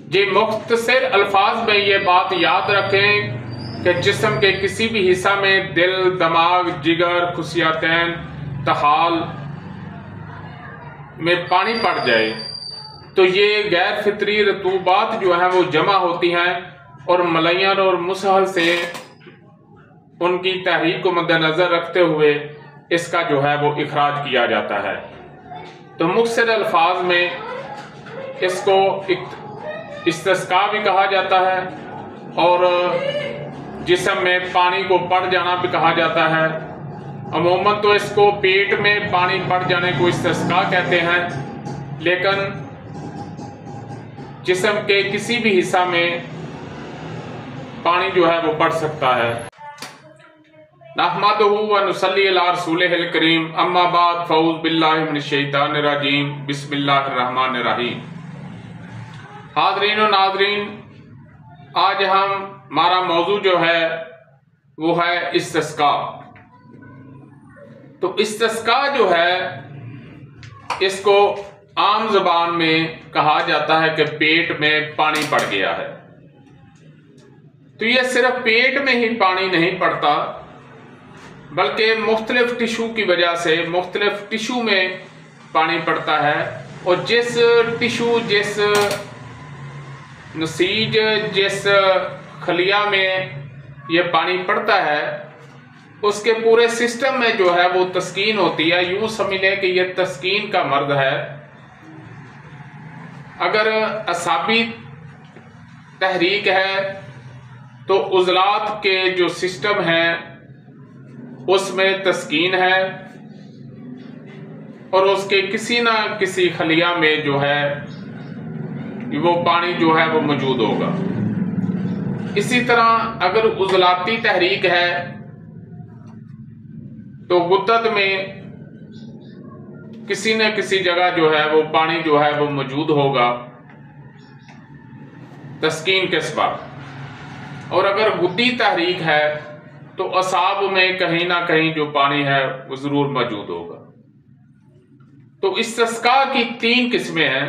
जी मुख्तसर अल्फाज में ये बात याद रखें कि जिस्म के किसी भी हिस्सा में दिल, दिमाग, जिगर, खुसियातैन, तहाल में पानी पड़ जाए तो ये गैर फितरी रतूबात जो है वो जमा होती हैं और मलयन और मुसहल से उनकी तहरीक को मद्देनजर रखते हुए इसका जो है वो इखराज किया जाता है। तो मुख्तसर अल्फाज में इसको इस्तिस्का भी कहा जाता है और जिस्म में पानी को पड़ जाना भी कहा जाता है। अमूमन तो इसको पेट में पानी पड़ जाने को इस्तिस्का कहते हैं, लेकिन जिस्म के किसी भी हिस्सा में पानी जो है वो पड़ सकता है। नहमदुहु व नुसल्ली अला रसूलिहिल करीम, अम्मा बाद, फ़ऊज़ बिल्लाहि मिनश शैतानिर रजीम, बिस्मिल्लाहिर रहमानिर रहीम। हाज़रीन और नाज़रीन, आज हमारा मौजू जो है वो है इस्तिस्का। तो इस्तिस्का जो है इसको आम ज़बान में कहा जाता है कि पेट में पानी पड़ गया है। तो ये सिर्फ पेट में ही पानी नहीं पड़ता, बल्कि मुख्तलिफ टिशू की वजह से मुख्तलिफ टिशू में पानी पड़ता है। और जिस टिशू, जिस नसीज, जिस खलिया में ये पानी पड़ता है उसके पूरे सिस्टम में जो है वो तस्कीन होती है। यूं समझ लें कि ये तस्कीन का मर्द है। अगर असाबी तहरीक है तो उज़लात के जो सिस्टम है उसमें तस्कीन है और उसके किसी ना किसी खलिया में जो है वो पानी जो है वो मौजूद होगा। इसी तरह अगर उज़लाती तहरीक है तो गुद्दत में किसी न किसी जगह जो है वो पानी जो है वो मौजूद होगा तस्कीन के सबब। और अगर गुद्दी तहरीक है तो असाब में कहीं ना कहीं जो पानी है वो जरूर मौजूद होगा। तो इस्तिस्का की 3 किस्में हैं।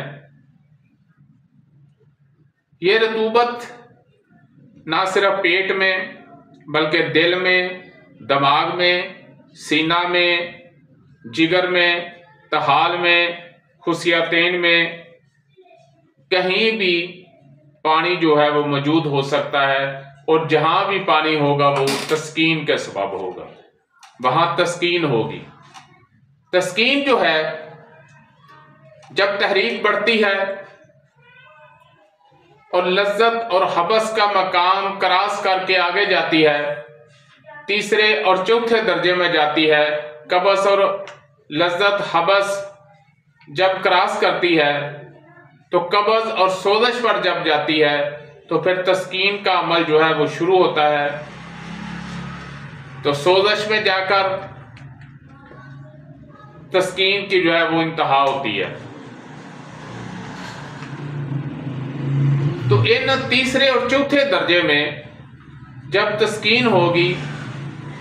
ये रतूबत ना सिर्फ पेट में बल्कि दिल में, दिमाग में, सीना में, जिगर में, तहाल में, खुसियातैन में, कहीं भी पानी जो है वो मौजूद हो सकता है। और जहां भी पानी होगा वो तस्कीन के सबब होगा, वहां तस्कीन होगी। तस्कीन जो है जब तहरीक बढ़ती है और लज्जत और हबस का मकाम क्रॉस करके आगे जाती है, तीसरे और चौथे दर्जे में जाती है। कबस और लज्जत, हबस जब क्रॉस करती है तो कब्ज़ और सोज़श पर जब जाती है तो फिर तस्कीन का अमल जो है वो शुरू होता है। तो सोज़श में जाकर तस्कीन की जो है वो इंतहा होती है। तो इन तीसरे और चौथे दर्जे में जब तस्कीन होगी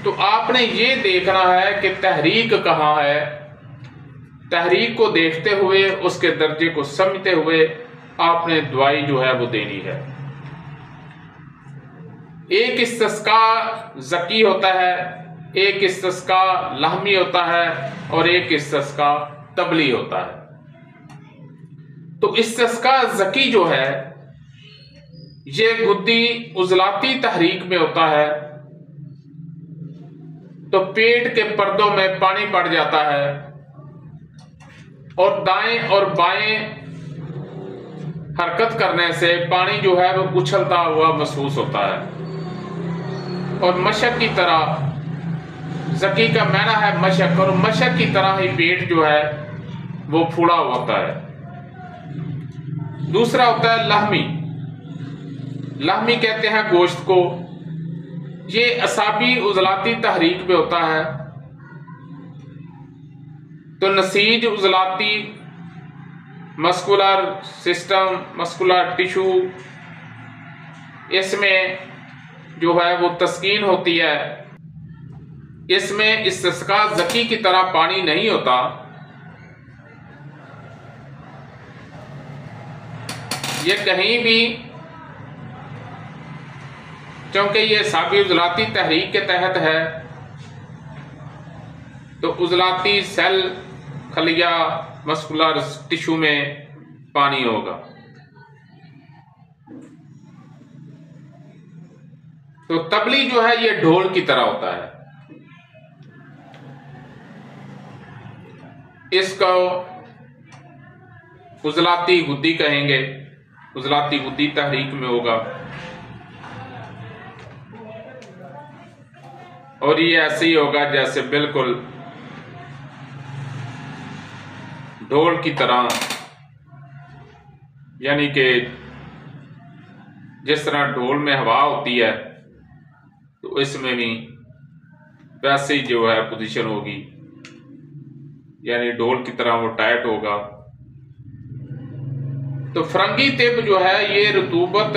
तो आपने ये देखना है कि तहरीक कहाँ है। तहरीक को देखते हुए, उसके दर्जे को समझते हुए आपने दुआई जो है वो देनी है। एक इस्तिस्का ज़की होता है, एक इस्तिस्का लहमी होता है और एक इस्तिस्का तबली होता है। तो इस्तिस्का ज़की जो है ये गुद्दी उज़लाती तहरीक में होता है। तो पेट के पर्दों में पानी पड़ जाता है और दाएं और बाएं हरकत करने से पानी जो है वो उछलता हुआ महसूस होता है। और मशक की तरह, ज़की का माना है मशक, और मशक की तरह ही पेट जो है वो फूला होता है। दूसरा होता है लहमी। लहमी कहते हैं गोश्त को। ये असाबी उज़लाती तहरीक में होता है। तो नसीज उज़लाती, मस्कुलर सिस्टम, मस्कुलर टिशू, इसमें जो है वो तस्कीन होती है। इसमें इस्तिस्का ज़की की तरह पानी नहीं होता, ये कहीं भी, क्योंकि ये साबी उजलाती तहरीक के तहत है, तो उजलाती सेल खलिया मस्कुलर टिश्यू में पानी होगा। तो तबली जो है ये ढोल की तरह होता है। इसको उजलाती गुद्दी कहेंगे, उजलाती गुद्दी तहरीक में होगा। और ये ऐसे ही होगा जैसे बिल्कुल ढोल की तरह, यानी कि जिस तरह ढोल में हवा होती है तो इसमें भी वैसे ही जो है पोजीशन होगी, यानी ढोल की तरह वो टाइट होगा। तो फरंगी तिब जो है ये रतूबत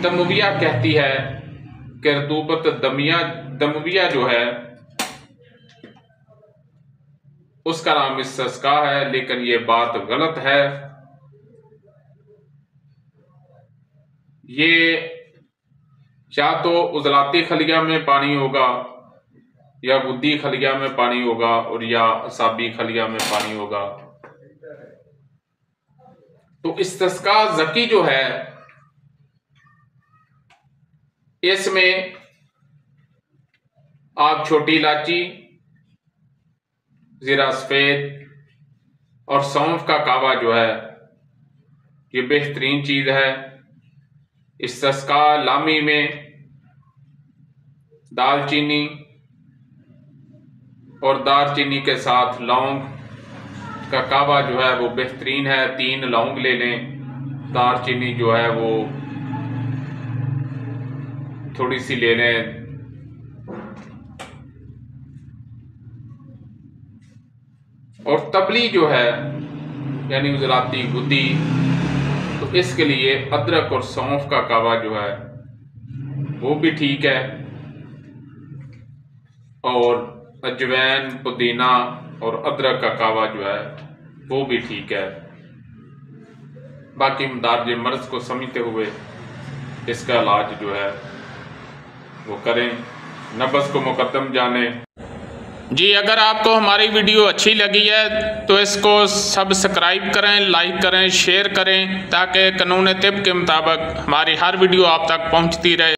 दमविया कहती है कि रतूबत दमविया जो है उसका नाम इस्तिस्का है, लेकिन ये बात गलत है। ये या तो उजलाती खलिया में पानी होगा, या गुद्दी खलिया में पानी होगा, और या असाबी खलिया में पानी होगा। तो इस्तिस्का ज़की जो है इसमें आप छोटी इलायची, जीरा सफेद और सौंफ का कावा जो है ये बेहतरीन चीज है। इस्तिस्का लामी में दालचीनी और दालचीनी के साथ लौंग का कावा जो है वो बेहतरीन है। 3 लौंग ले लें, दालचीनी जो है वो थोड़ी सी ले लें, और तबली जो है यानी उजलाती गुद्दी, तो इसके लिए अदरक और सौंफ का कावा जो है वो भी ठीक है, और अजवैन, पुदीना और अदरक का कावा जो है वो भी ठीक है। बाकी मदारज मर्ज को समझते हुए इसका इलाज जो है वो करें, नब्ज़ को मुकद्दम जाने। जी, अगर आपको हमारी वीडियो अच्छी लगी है तो इसको सब्सक्राइब करें, लाइक करें, शेयर करें, ताकि कानून तिब के मुताबिक हमारी हर वीडियो आप तक पहुंचती रहे।